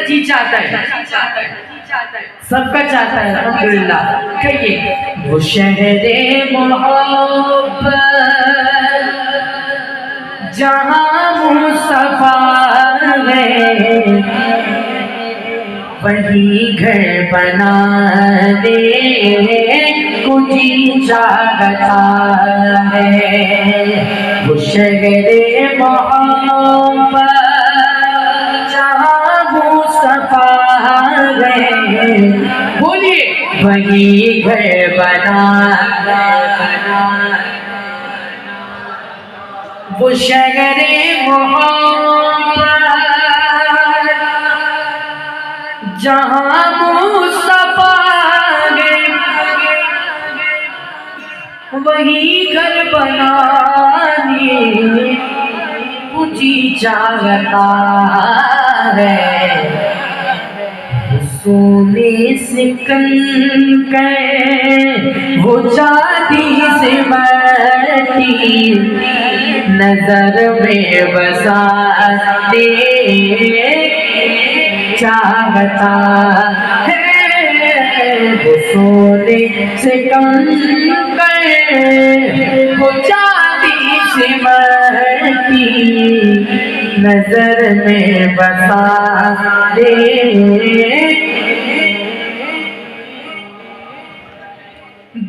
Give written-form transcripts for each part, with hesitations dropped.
जी चाहता है, सबका चाहता है। अल्हम्दुलिल्लाह कहिए वो शहरे मोहब्बत जहाँ मुस्तफा है वही घर बना दे कुछ चाहता है। वो शहरे मोहब्बत जहाँ मुस्तफा है बोलिए वही घर बना वो शहरे मोहब्बत जहाँ मुस्तफा है वही घर बनाने पूछी चाहता है। सोने से कंकर वो चांदी से मटी नजर में बसा दे चाहता है। वो सोने से कंकर वो चांदी से मटी नजर में बसा दे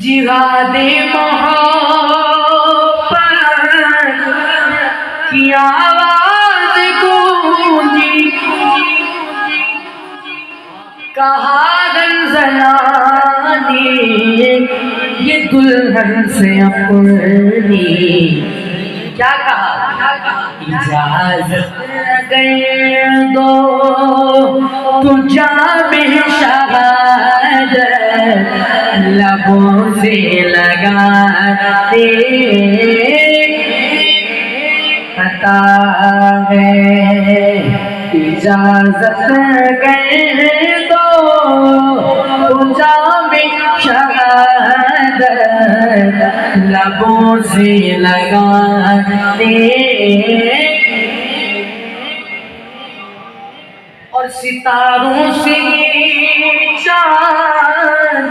जिहादे मोहब्बत की आवाज गूंजी कहा गंजलानी ये दुल्हन से अपनी क्या कहा इजाजत अगर दो तो जामे शहादत लबों से लगा दे पता है इजाजत अगर दो तो जामे शहादत लबों से लगा दे और सितारों से चांद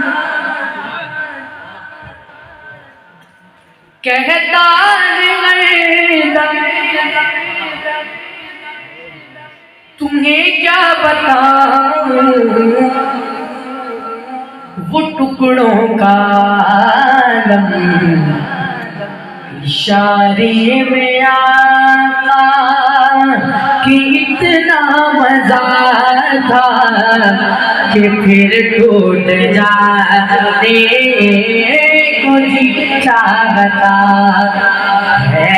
कहता तुम्हें क्या बताऊं वो टुकड़ों का आलम इशारे में आता कि इतना मजा था कि फिर टूट जाते कुछ चाहता है।